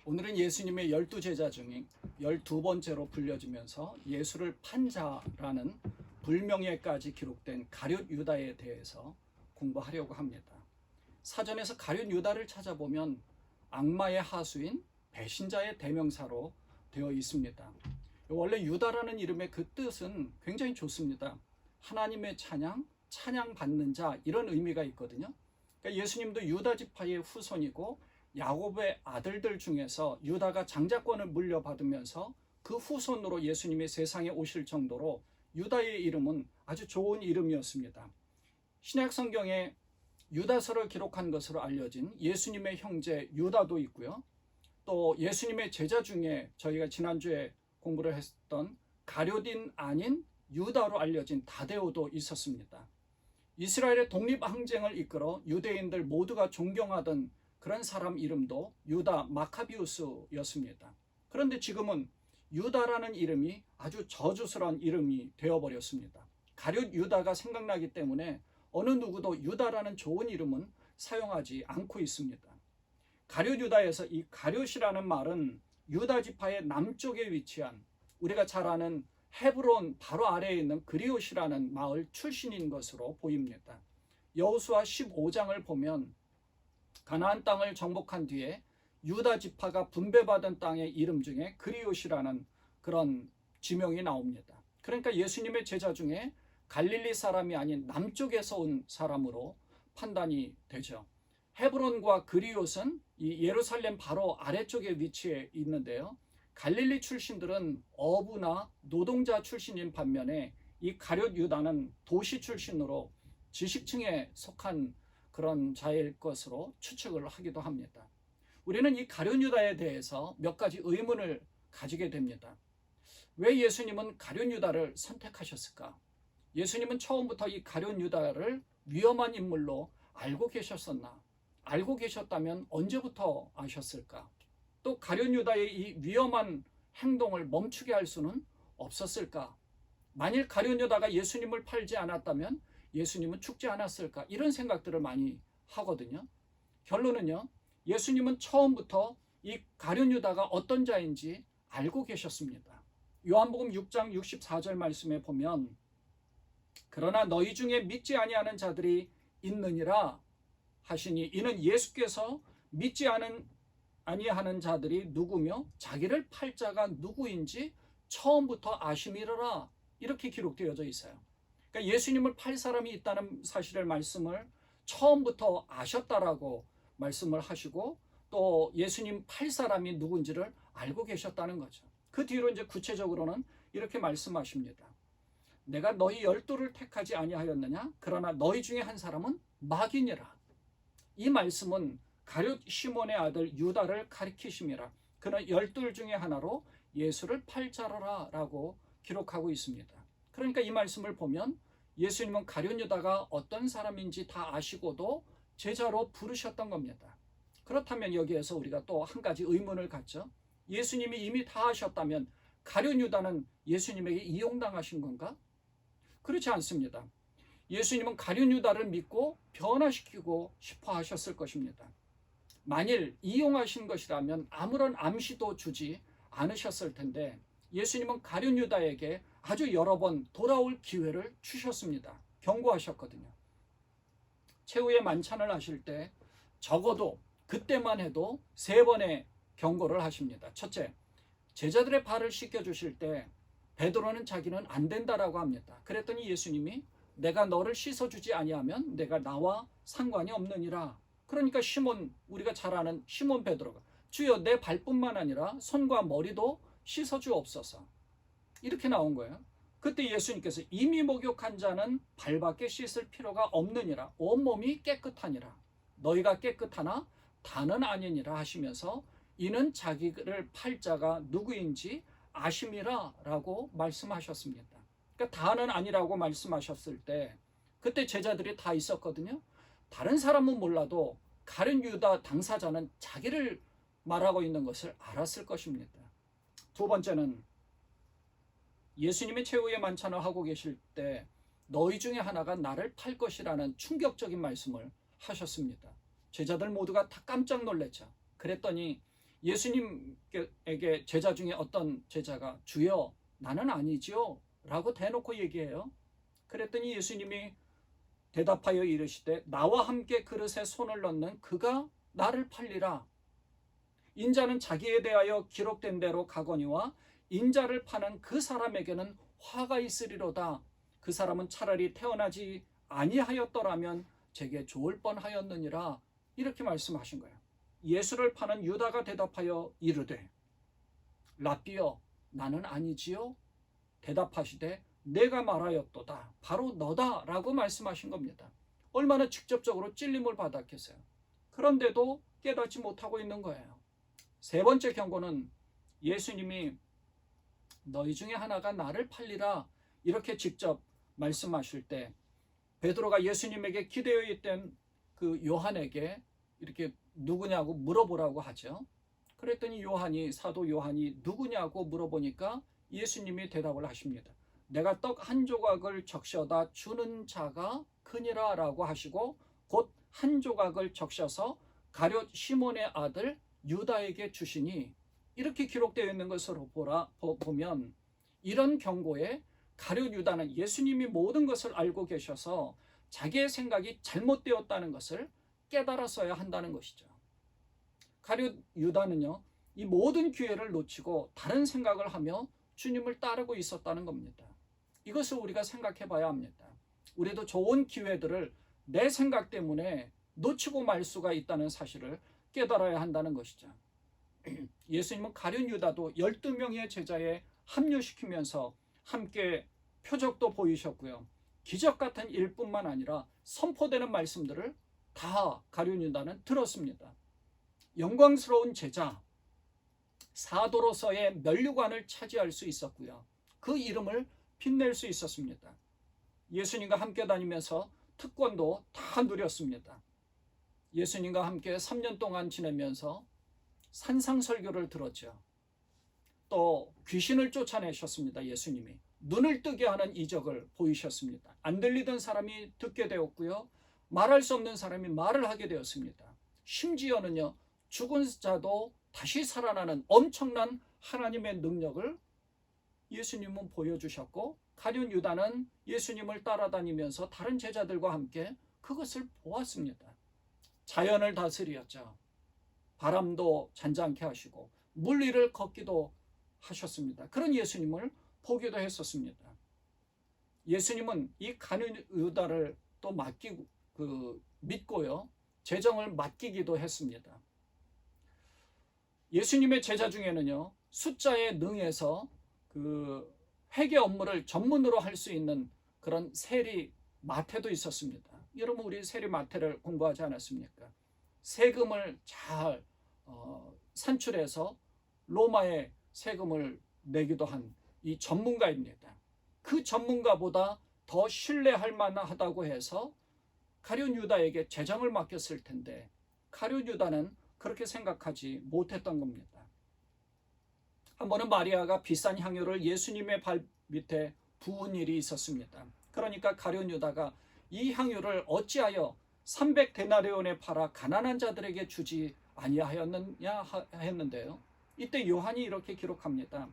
오늘은 예수님의 12제자 중에 12번째로 불려지면서 예수를 판 자라는 불명예까지 기록된 가룟 유다에 대해서 공부하려고 합니다. 사전에서 가룟 유다를 찾아보면 악마의 하수인 배신자의 대명사로 되어 있습니다. 원래 유다라는 이름의 그 뜻은 굉장히 좋습니다. 하나님의 찬양 받는 자, 이런 의미가 있거든요. 그러니까 예수님도 유다 지파의 후손이고 야곱의 아들들 중에서 유다가 장자권을 물려받으면서 그 후손으로 예수님이 세상에 오실 정도로 유다의 이름은 아주 좋은 이름이었습니다. 신약 성경에 유다서를 기록한 것으로 알려진 예수님의 형제 유다도 있고요. 또 예수님의 제자 중에 저희가 지난주에 공부를 했던 가룟인 아닌 유다로 알려진 다데오도 있었습니다. 이스라엘의 독립항쟁을 이끌어 유대인들 모두가 존경하던 그런 사람 이름도 유다 마카비우스였습니다. 그런데 지금은 유다라는 이름이 아주 저주스러운 이름이 되어버렸습니다. 가룟 유다가 생각나기 때문에 어느 누구도 유다라는 좋은 이름은 사용하지 않고 있습니다. 가룟 유다에서 이 가룟이라는 말은 유다 지파의 남쪽에 위치한 우리가 잘 아는 헤브론 바로 아래에 있는 그리옷이라는 마을 출신인 것으로 보입니다. 여호수아 15장을 보면 가나안 땅을 정복한 뒤에 유다 지파가 분배받은 땅의 이름 중에 그리옷이라는 그런 지명이 나옵니다. 그러니까 예수님의 제자 중에 갈릴리 사람이 아닌 남쪽에서 온 사람으로 판단이 되죠. 헤브론과 그리옷은 이 예루살렘 바로 아래쪽에 위치해 있는데요. 갈릴리 출신들은 어부나 노동자 출신인 반면에 이 가룟 유다는 도시 출신으로 지식층에 속한 그런 자일 것으로 추측을 하기도 합니다. 우리는 이 가룟 유다에 대해서 몇 가지 의문을 가지게 됩니다. 왜 예수님은 가룟 유다를 선택하셨을까? 예수님은 처음부터 이 가룟 유다를 위험한 인물로 알고 계셨었나? 알고 계셨다면 언제부터 아셨을까? 또 가룟 유다의 이 위험한 행동을 멈추게 할 수는 없었을까? 만일 가룟 유다가 예수님을 팔지 않았다면 예수님은 죽지 않았을까? 이런 생각들을 많이 하거든요. 결론은요, 예수님은 처음부터 이 가룟 유다가 어떤 자인지 알고 계셨습니다. 요한복음 6장 64절 말씀에 보면 그러나 너희 중에 믿지 아니하는 자들이 있느니라 하시니 이는 예수께서 믿지 아니하는 자들이 누구며 자기를 팔 자가 누구인지 처음부터 아심이라, 이렇게 기록되어져 있어요. 그러니까 예수님을 팔 사람이 있다는 사실을 말씀을 처음부터 아셨다라고 말씀을 하시고 또 예수님 팔 사람이 누군지를 알고 계셨다는 거죠. 그 뒤로 이제 구체적으로는 이렇게 말씀하십니다. 내가 너희 12를 택하지 아니하였느냐? 그러나 너희 중에 한 사람은 마귀니라. 이 말씀은 가룟 시몬의 아들 유다를 가리키심이라. 그는 12 중에 하나로 예수를 팔 자라 라고 기록하고 있습니다. 그러니까 이 말씀을 보면 예수님은 가룟 유다가 어떤 사람인지 다 아시고도 제자로 부르셨던 겁니다. 그렇다면 여기에서 우리가 또 한 가지 의문을 갖죠. 예수님이 이미 다 아셨다면 가룟 유다는 예수님에게 이용당하신 건가? 그렇지 않습니다. 예수님은 가룟 유다를 믿고 변화시키고 싶어 하셨을 것입니다. 만일 이용하신 것이라면 아무런 암시도 주지 않으셨을 텐데 예수님은 가룟 유다에게 아주 여러 번 돌아올 기회를 주셨습니다. 경고하셨거든요. 최후의 만찬을 하실 때 적어도 그때만 해도 3번의 경고를 하십니다. 첫째, 제자들의 발을 씻겨주실 때 베드로는 자기는 안 된다라고 합니다. 그랬더니 예수님이 내가 너를 씻어주지 아니하면 내가 나와 상관이 없느니라. 그러니까 시몬, 우리가 잘 아는 시몬 베드로가 주여 내 발뿐만 아니라 손과 머리도 씻어주옵소서, 이렇게 나온 거예요. 그때 예수님께서 이미 목욕한 자는 발밖에 씻을 필요가 없느니라. 온몸이 깨끗하니라. 너희가 깨끗하나 다는 아니니라 하시면서 이는 자기를 팔 자가 누구인지 아심이라 라고 말씀하셨습니다. 그러니까 다는 아니라고 말씀하셨을 때 그때 제자들이 다 있었거든요. 다른 사람은 몰라도 가룟 유다 당사자는 자기를 말하고 있는 것을 알았을 것입니다. 두 번째는 예수님이 최후의 만찬을 하고 계실 때 너희 중에 하나가 나를 팔 것이라는 충격적인 말씀을 하셨습니다. 제자들 모두가 다 깜짝 놀랐죠. 그랬더니 예수님에게 제자 중에 어떤 제자가 주여 나는 아니지요 라고 대놓고 얘기해요. 그랬더니 예수님이 대답하여 이르시되 나와 함께 그릇에 손을 넣는 그가 나를 팔리라. 인자는 자기에 대하여 기록된 대로 가거니와 인자를 파는 그 사람에게는 화가 있으리로다. 그 사람은 차라리 태어나지 아니하였더라면 제게 좋을 뻔하였느니라. 이렇게 말씀하신 거예요. 예수를 파는 유다가 대답하여 이르되 랍비여 나는 아니지요. 대답하시되 내가 말하였도다. 바로 너다 라고 말씀하신 겁니다. 얼마나 직접적으로 찔림을 받았겠어요. 그런데도 깨닫지 못하고 있는 거예요. 세 번째 경고는 예수님이 너희 중에 하나가 나를 팔리라 이렇게 직접 말씀하실 때 베드로가 예수님에게 기대어 있던 그 요한에게 이렇게 누구냐고 물어보라고 하죠. 그랬더니 사도 요한이 누구냐고 물어보니까 예수님이 대답을 하십니다. 내가 떡 한 조각을 적셔다 주는 자가 그니라 라고 하시고 곧 한 조각을 적셔서 가룟 시몬의 아들 유다에게 주시니 이렇게 기록되어 있는 것으로 보면 이런 경고에 가룟 유다는 예수님이 모든 것을 알고 계셔서 자기의 생각이 잘못되었다는 것을 깨달았어야 한다는 것이죠. 가룟 유다는요, 이 모든 기회를 놓치고 다른 생각을 하며 주님을 따르고 있었다는 겁니다. 이것을 우리가 생각해 봐야 합니다. 우리도 좋은 기회들을 내 생각 때문에 놓치고 말 수가 있다는 사실을 깨달아야 한다는 것이죠. 예수님은 가룟 유다도 12명의 제자에 합류시키면서 함께 표적도 보이셨고요. 기적 같은 일뿐만 아니라 선포되는 말씀들을 다 가룟 유다는 들었습니다. 영광스러운 제자, 사도로서의 면류관을 차지할 수 있었고요. 그 이름을 빛낼 수 있었습니다. 예수님과 함께 다니면서 특권도 다 누렸습니다. 예수님과 함께 3년 동안 지내면서 산상설교를 들었죠. 또 귀신을 쫓아내셨습니다. 예수님이 눈을 뜨게 하는 이적을 보이셨습니다. 안 들리던 사람이 듣게 되었고요. 말할 수 없는 사람이 말을 하게 되었습니다. 심지어는요, 죽은 자도 다시 살아나는 엄청난 하나님의 능력을 예수님은 보여주셨고 가룟 유다는 예수님을 따라다니면서 다른 제자들과 함께 그것을 보았습니다. 자연을 다스리었죠. 바람도 잔잔케 하시고 물 위를 걷기도 하셨습니다. 그런 예수님을 보기도 했었습니다. 예수님은 이 가룟 유다를 또 믿고요, 재정을 맡기기도 했습니다. 예수님의 제자 중에는요, 숫자에 능해서 그 회계 업무를 전문으로 할 수 있는 그런 세리 마태도 있었습니다. 여러분, 우리 세리 마태를 공부하지 않았습니까? 세금을 잘 산출해서 로마에 세금을 내기도 한 이 전문가입니다. 그 전문가보다 더 신뢰할 만하다고 해서 가룟 유다에게 재정을 맡겼을 텐데 가룟 유다는 그렇게 생각하지 못했던 겁니다. 한 번은 마리아가 비싼 향유를 예수님의 발 밑에 부은 일이 있었습니다. 그러니까 가룟 유다가 이 향유를 어찌하여 300데나리온에 팔아 가난한 자들에게 주지 아니하였느냐 했는데요. 이때 요한이 이렇게 기록합니다.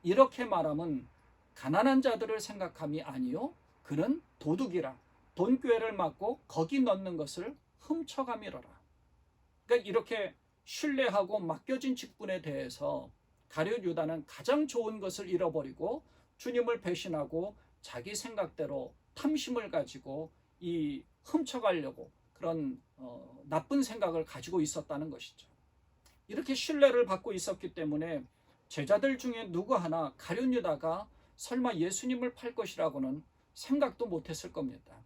이렇게 말함은 가난한 자들을 생각함이 아니요 그는 도둑이라 돈꾀를 맞고 거기 넣는 것을 훔쳐가미러라. 그러니까 이렇게 신뢰하고 맡겨진 직분에 대해서 가룟 유다는 가장 좋은 것을 잃어버리고 주님을 배신하고 자기 생각대로 탐심을 가지고 이 훔쳐가려고 그런 나쁜 생각을 가지고 있었다는 것이죠. 이렇게 신뢰를 받고 있었기 때문에 제자들 중에 누구 하나 가룟 유다가 설마 예수님을 팔 것이라고는 생각도 못했을 겁니다.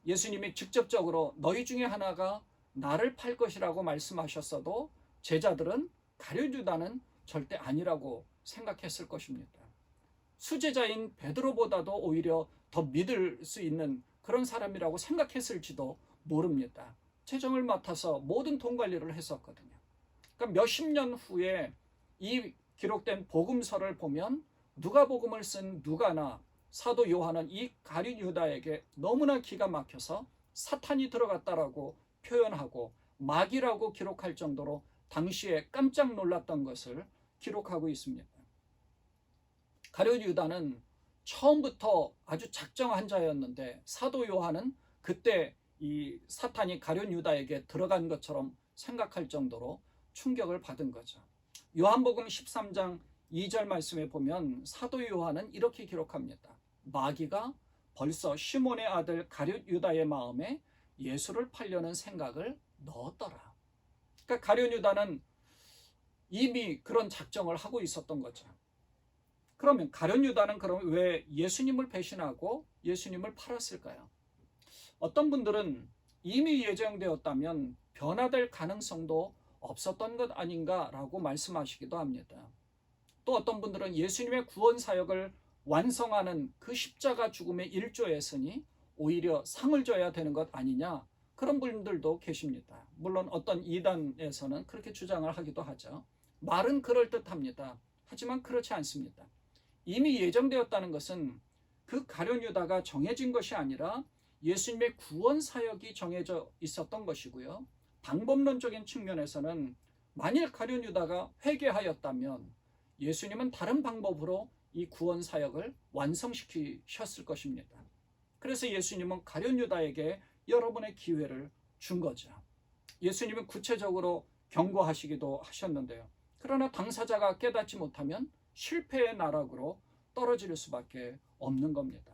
예수님이 직접적으로 너희 중에 하나가 나를 팔 것이라고 말씀하셨어도 제자들은 가룟 유다는 절대 아니라고 생각했을 것입니다. 수제자인 베드로보다도 오히려 더 믿을 수 있는 그런 사람이라고 생각했을지도 모릅니다. 재정을 맡아서 모든 돈 관리를 했었거든요. 그러니까 몇십 년 후에 이 기록된 복음서를 보면 누가복음을 쓴 누가나 사도 요한은 이 가룟 유다에게 너무나 기가 막혀서 사탄이 들어갔다라고 표현하고 마귀라고 기록할 정도로 당시에 깜짝 놀랐던 것을 기록하고 있습니다. 가룟 유다는 처음부터 아주 작정한 자였는데 사도 요한은 그때 이 사탄이 가룟 유다에게 들어간 것처럼 생각할 정도로 충격을 받은 거죠. 요한복음 13장 2절 말씀에 보면 사도 요한은 이렇게 기록합니다. 마귀가 벌써 시몬의 아들 가룟 유다의 마음에 예수를 팔려는 생각을 넣었더라. 그러니까 가룟 유다는 이미 그런 작정을 하고 있었던 거죠. 그러면 가룟 유다는 그럼 왜 예수님을 배신하고 예수님을 팔았을까요? 어떤 분들은 이미 예정되었다면 변화될 가능성도 없었던 것 아닌가라고 말씀하시기도 합니다. 또 어떤 분들은 예수님의 구원 사역을 완성하는 그 십자가 죽음의 일조였으니 오히려 상을 줘야 되는 것 아니냐, 그런 분들도 계십니다. 물론 어떤 이단에서는 그렇게 주장을 하기도 하죠. 말은 그럴듯합니다. 하지만 그렇지 않습니다. 이미 예정되었다는 것은 그 가룟 유다가 정해진 것이 아니라 예수님의 구원 사역이 정해져 있었던 것이고요. 방법론적인 측면에서는 만일 가룟 유다가 회개하였다면 예수님은 다른 방법으로 이 구원 사역을 완성시키셨을 것입니다. 그래서 예수님은 가룟 유다에게 여러분의 기회를 준 거죠. 예수님은 구체적으로 경고하시기도 하셨는데요. 그러나 당사자가 깨닫지 못하면 실패의 나락으로 떨어질 수밖에 없는 겁니다.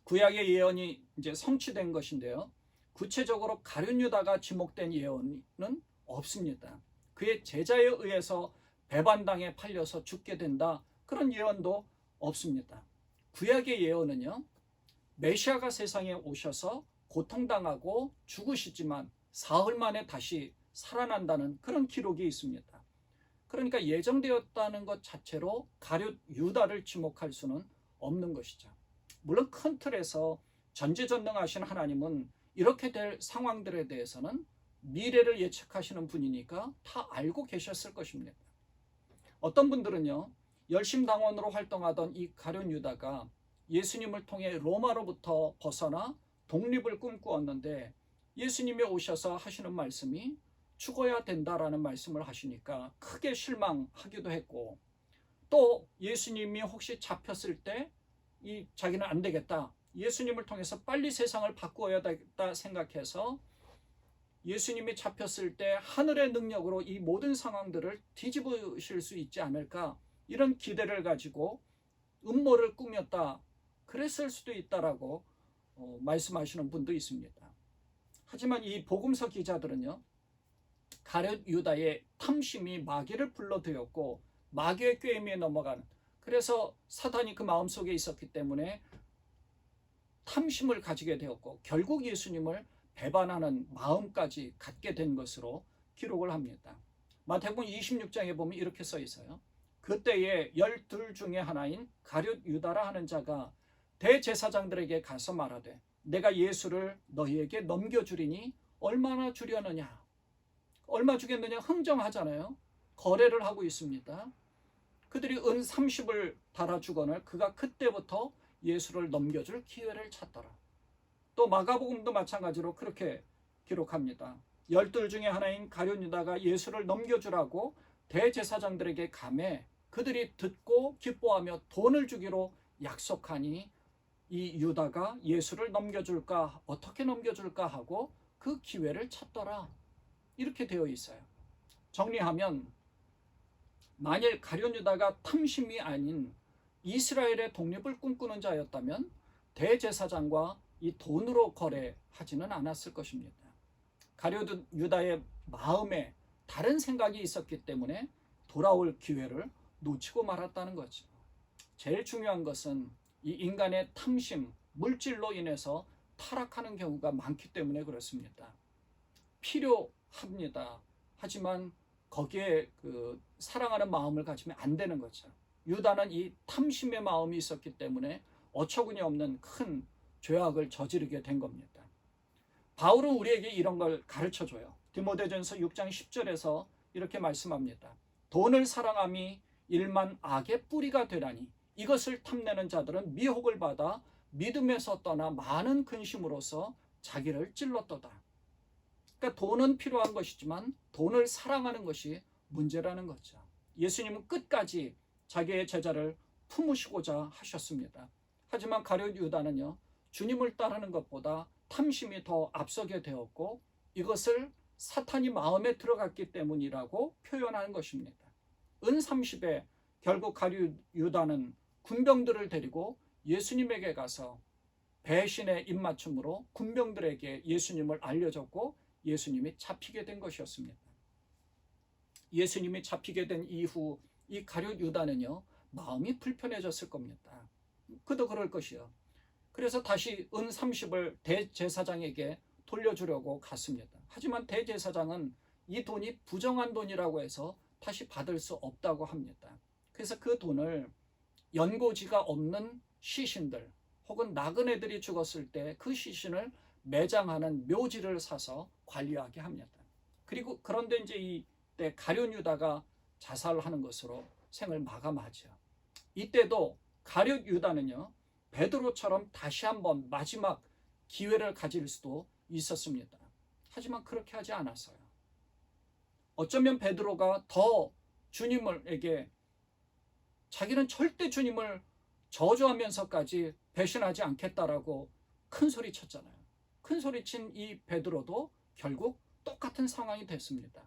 구약의 예언이 이제 성취된 것인데요. 구체적으로 가룟 유다가 지목된 예언은 없습니다. 그의 제자에 의해서 배반당에 팔려서 죽게 된다, 그런 예언도 없습니다. 구약의 예언은요, 메시아가 세상에 오셔서 고통당하고 죽으시지만 사흘 만에 다시 살아난다는 그런 기록이 있습니다. 그러니까 예정되었다는 것 자체로 가룟 유다를 지목할 수는 없는 것이죠. 물론 큰 틀에서 전지전능하신 하나님은 이렇게 될 상황들에 대해서는 미래를 예측하시는 분이니까 다 알고 계셨을 것입니다. 어떤 분들은요, 열심당원으로 활동하던 이 가룟 유다가 예수님을 통해 로마로부터 벗어나 독립을 꿈꾸었는데 예수님이 오셔서 하시는 말씀이 죽어야 된다라는 말씀을 하시니까 크게 실망하기도 했고, 또 예수님이 혹시 잡혔을 때 자기는 안 되겠다, 예수님을 통해서 빨리 세상을 바꾸어야 되겠다 생각해서 예수님이 잡혔을 때 하늘의 능력으로 이 모든 상황들을 뒤집으실 수 있지 않을까, 이런 기대를 가지고 음모를 꾸몄다, 그랬을 수도 있다라고 말씀하시는 분도 있습니다. 하지만 이 복음서 기자들은요, 가룟 유다의 탐심이 마귀를 불러들였고 마귀의 꾀임에 넘어가는, 그래서 사탄이 그 마음속에 있었기 때문에 탐심을 가지게 되었고 결국 예수님을 배반하는 마음까지 갖게 된 것으로 기록을 합니다. 마태복음 26장에 보면 이렇게 써 있어요. 그때에 12 중에 하나인 가룟 유다라 하는 자가 대제사장들에게 가서 말하되 내가 예수를 너희에게 넘겨주리니 얼마나 주려느냐. 얼마 주겠느냐 흥정하잖아요. 거래를 하고 있습니다. 그들이 은 30을 달아주거늘 그가 그때부터 예수를 넘겨줄 기회를 찾더라. 또 마가복음도 마찬가지로 그렇게 기록합니다. 12 중에 하나인 가룟 유다가 예수를 넘겨주라고 대제사장들에게 가매 그들이 듣고 기뻐하며 돈을 주기로 약속하니 이 유다가 예수를 넘겨줄까, 어떻게 넘겨줄까 하고 그 기회를 찾더라. 이렇게 되어 있어요. 정리하면 만일 가룟 유다가 탐심이 아닌 이스라엘의 독립을 꿈꾸는 자였다면 대제사장과 이 돈으로 거래하지는 않았을 것입니다. 가룟 유다의 마음에 다른 생각이 있었기 때문에 돌아올 기회를 놓치고 말았다는 거죠. 제일 중요한 것은 이 인간의 탐심, 물질로 인해서 타락하는 경우가 많기 때문에 그렇습니다. 필요합니다. 하지만 거기에 사랑하는 마음을 가지면 안 되는 거죠. 유다는 이 탐심의 마음이 있었기 때문에 어처구니 없는 큰 죄악을 저지르게 된 겁니다. 바울은 우리에게 이런 걸 가르쳐줘요. 디모데전서 6장 10절에서 이렇게 말씀합니다. 돈을 사랑함이 일만 악의 뿌리가 되라니 이것을 탐내는 자들은 미혹을 받아 믿음에서 떠나 많은 근심으로써 자기를 찔렀도다. 그러니까 돈은 필요한 것이지만 돈을 사랑하는 것이 문제라는 거죠. 예수님은 끝까지 자기의 제자를 품으시고자 하셨습니다. 하지만 가룟 유다는요, 주님을 따르는 것보다 탐심이 더 앞서게 되었고 이것을 사탄이 마음에 들어갔기 때문이라고 표현하는 것입니다. 은 30에 결국 가룟 유다는 군병들을 데리고 예수님에게 가서 배신의 입맞춤으로 군병들에게 예수님을 알려줬고 예수님이 잡히게 된 것이었습니다. 예수님이 잡히게 된 이후 이 가룟 유다는요, 마음이 불편해졌을 겁니다. 그도 그럴 것이요. 그래서 다시 은 30을 대제사장에게 돌려주려고 갔습니다. 하지만 대제사장은 이 돈이 부정한 돈이라고 해서 다시 받을 수 없다고 합니다. 그래서 그 돈을 연고지가 없는 시신들 혹은 나그네들이 죽었을 때 그 시신을 매장하는 묘지를 사서 관리하게 합니다. 그리고 그런데 이제 이때 가룟 유다가 자살하는 것으로 생을 마감하죠. 이때도 가룟 유다는요, 베드로처럼 다시 한번 마지막 기회를 가질 수도 있었습니다. 하지만 그렇게 하지 않았어요. 어쩌면 베드로가 더 주님에게 자기는 절대 주님을 저주하면서까지 배신하지 않겠다라고 큰 소리 쳤잖아요. 큰 소리 친 이 베드로도 결국 똑같은 상황이 됐습니다.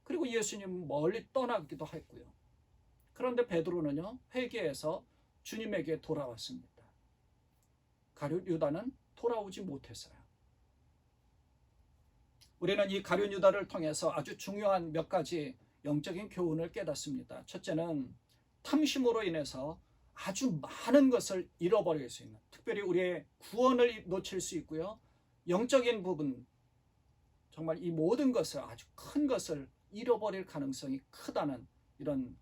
그리고 예수님은 멀리 떠나기도 했고요. 그런데 베드로는요, 회개해서 주님에게 돌아왔습니다. 가룟 유다는 돌아오지 못했어요. 우리는 이 가룟 유다를 통해서 아주 중요한 몇 가지 영적인 교훈을 깨닫습니다. 첫째는 탐심으로 인해서 아주 많은 것을 잃어버릴 수 있는, 특별히 우리의 구원을 놓칠 수 있고요, 영적인 부분, 정말 이 모든 것을, 아주 큰 것을 잃어버릴 가능성이 크다는 이런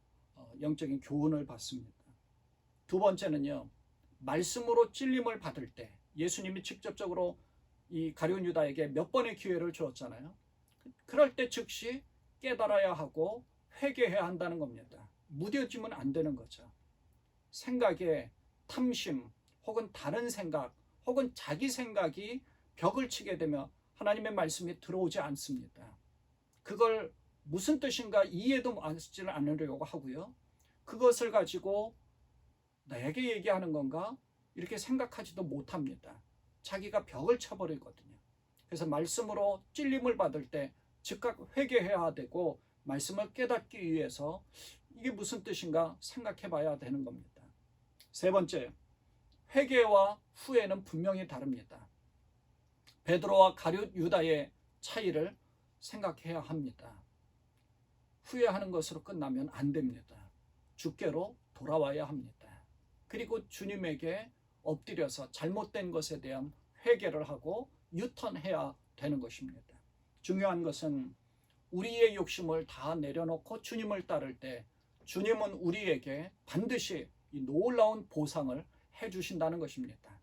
영적인 교훈을 받습니다. 두 번째는요, 말씀으로 찔림을 받을 때 예수님이 직접적으로 이 가룟 유다에게 몇 번의 기회를 주었잖아요. 그럴 때 즉시 깨달아야 하고 회개해야 한다는 겁니다. 무뎌지면 안 되는 거죠. 생각에 탐심 혹은 다른 생각 혹은 자기 생각이 벽을 치게 되면 하나님의 말씀이 들어오지 않습니다. 그걸 무슨 뜻인가 이해도 하지를 않으려고 하고요. 그것을 가지고 나에게 얘기하는 건가? 이렇게 생각하지도 못합니다. 자기가 벽을 쳐버리거든요. 그래서 말씀으로 찔림을 받을 때 즉각 회개해야 되고 말씀을 깨닫기 위해서 이게 무슨 뜻인가 생각해 봐야 되는 겁니다. 세 번째, 회개와 후회는 분명히 다릅니다. 베드로와 가룟 유다의 차이를 생각해야 합니다. 후회하는 것으로 끝나면 안 됩니다. 주께로 돌아와야 합니다. 그리고 주님에게 엎드려서 잘못된 것에 대한 회개를 하고 유턴해야 되는 것입니다. 중요한 것은 우리의 욕심을 다 내려놓고 주님을 따를 때 주님은 우리에게 반드시 이 놀라운 보상을 해주신다는 것입니다.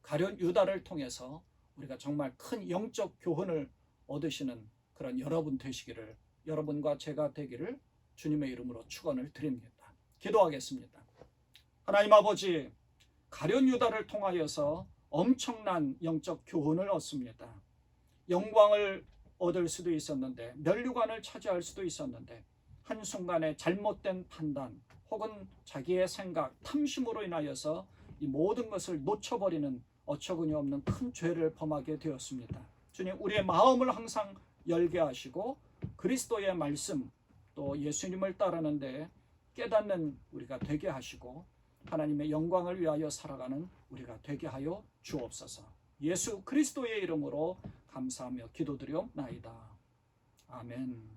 가룟 유다를 통해서 우리가 정말 큰 영적 교훈을 얻으시는 그런 여러분 되시기를, 여러분과 제가 되기를 주님의 이름으로 축원을 드립니다. 기도하겠습니다. 하나님 아버지, 가룟 유다를 통하여서 엄청난 영적 교훈을 얻습니다. 영광을 얻을 수도 있었는데, 면류관을 차지할 수도 있었는데, 한순간에 잘못된 판단 혹은 자기의 생각, 탐심으로 인하여서 이 모든 것을 놓쳐버리는 어처구니 없는 큰 죄를 범하게 되었습니다. 주님, 우리의 마음을 항상 열게 하시고 그리스도의 말씀 또 예수님을 따르는데 깨닫는 우리가 되게 하시고 하나님의 영광을 위하여 살아가는 우리가 되게 하여 주옵소서. 예수 그리스도의 이름으로 감사하며 기도드리옵나이다. 아멘.